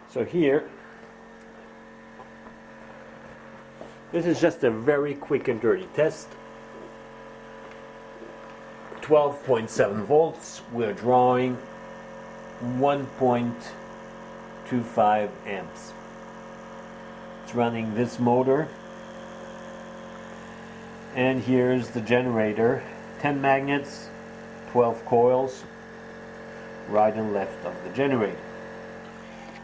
So here, this is just a very quick and dirty test. 12.7 volts, we're drawing 1.25 amps. It's running this motor, and here's the generator. 10 magnets, 12 coils, right and left of the generator.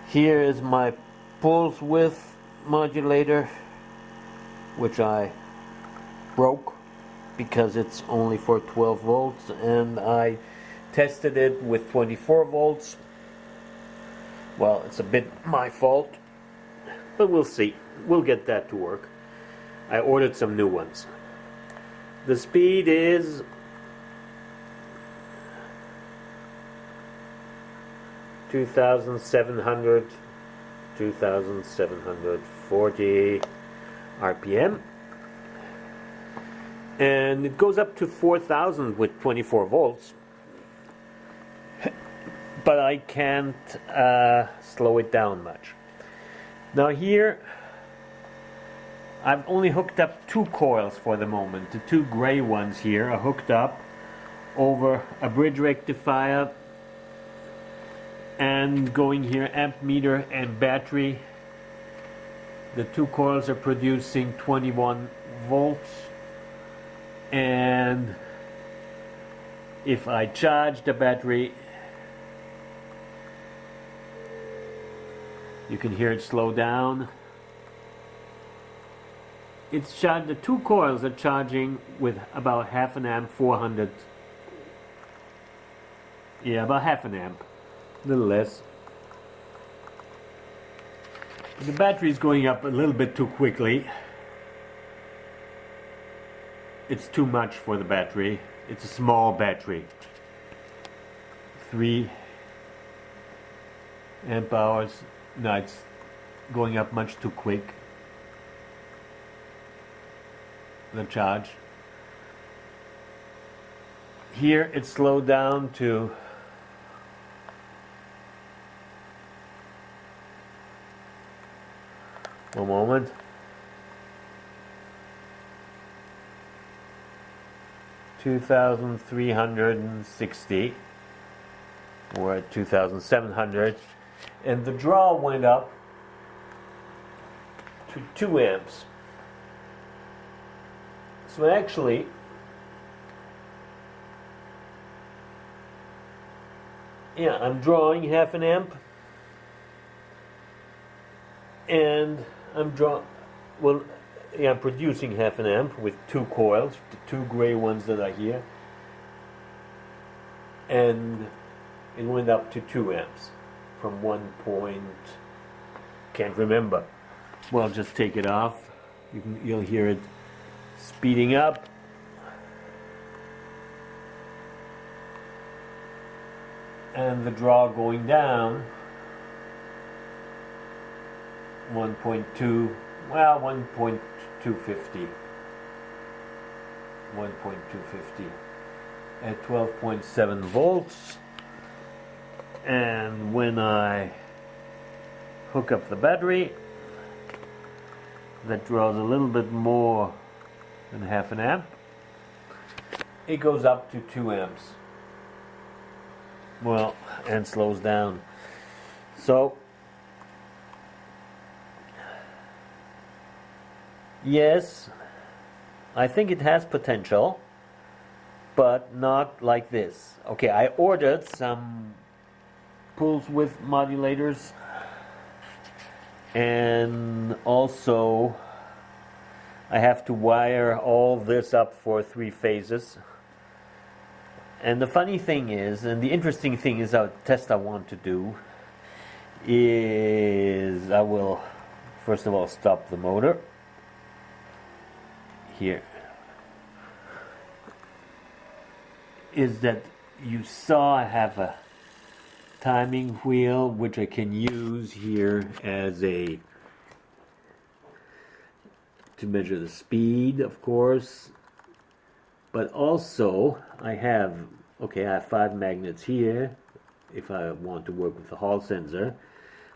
Here is my pulse width modulator, which I broke because it's only for 12 volts, and I tested it with 24 volts. Well, it's a bit my fault, but we'll see. We'll get that to work. I ordered some new ones. The speed is 2,740 RPM, and it goes up to 4,000 with 24 volts, but I can't slow it down much. Now here I've only hooked up 2 coils for the moment. The 2 gray ones here are hooked up over a bridge rectifier, and going here amp meter and battery. The 2 coils are producing 21 volts, and if I charge the battery, you can hear it slow down. It's charged. The 2 coils are charging with about half an amp, 400. Yeah, about half an amp. A little less. The battery is going up a little bit too quickly. It's too much for the battery. It's a small battery. 3 amp hours. No, it's going up much too quick. The charge. Here it's slowed down to 2,360. We're at 2,700, and the draw went up to 2 amps. So actually, yeah, I'm drawing half an amp, and I'm producing half an amp with 2 coils, the 2 gray ones that are here, and it went up to 2 amps from 1 point, can't remember. Well, just take it off. You'll hear it speeding up. And the draw going down 1.2, well, 1.250 at 12.7 volts. And when I hook up the battery, that draws a little bit more than half an amp, it goes up to 2 amps. Well, and slows down. So yes, I think it has potential, but not like this. Okay, I ordered some pulse width modulators, and also I have to wire all this up for 3 phases. And the funny thing is, and the interesting thing is, our test I want to do is, I will first of all stop the motor here. Is that you saw I have a timing wheel which I can use here as to measure the speed, of course, but also I have 5 magnets here if I want to work with the Hall sensor,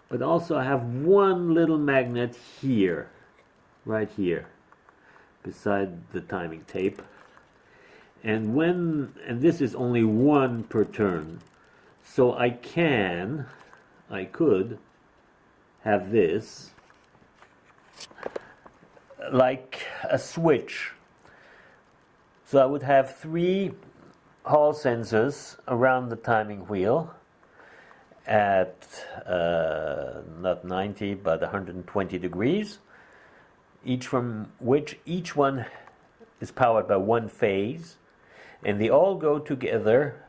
But also I have one little magnet here, right here, beside the timing tape. And this is only one per turn. So I could have this like a switch. So I would have 3 Hall sensors around the timing wheel at not 90 but 120 degrees, each one is powered by one phase, and they all go together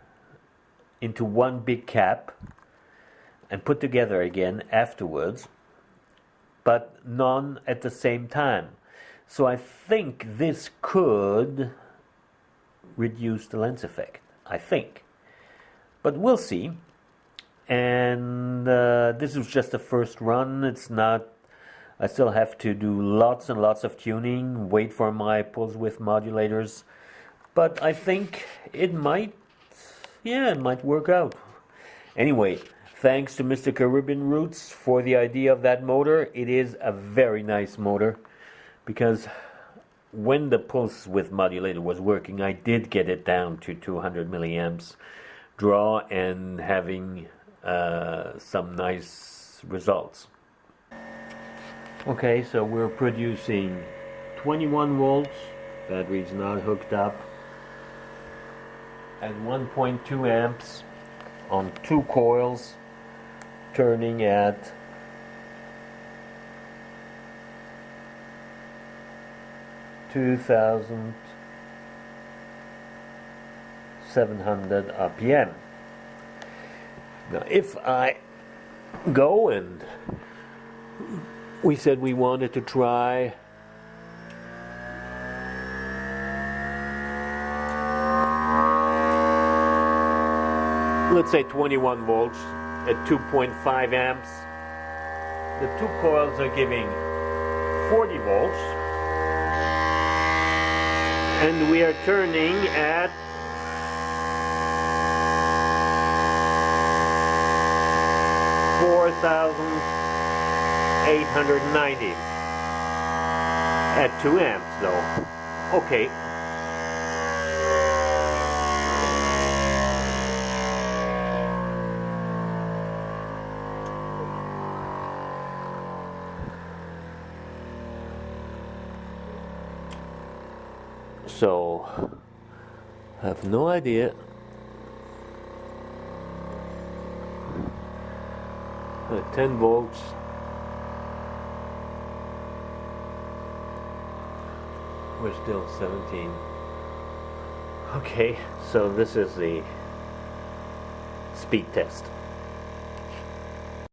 into one big cap and put together again afterwards, but none at the same time. So I think this could reduce the lens effect, I think. But we'll see. And this is just the first run. It's not, I still have to do lots and lots of tuning, wait for my pulse width modulators. But I think it might work out. Anyway, thanks to Mr. Caribbean Roots for the idea of that motor. It is a very nice motor, because when the pulse width modulator was working, I did get it down to 200 milliamps draw and having some nice results. Okay, so we're producing 21 volts, battery's not hooked up, at 1.2 amps on 2 coils, turning at 2,700 RPM. Now if I go, and we said we wanted to try let's say 21 volts at 2.5 amps. The 2 coils are giving 40 volts, and we are turning at 4,890 at 2 amps though. Okay. So, I have no idea. 10 volts. We're still 17. Okay, so this is the speed test.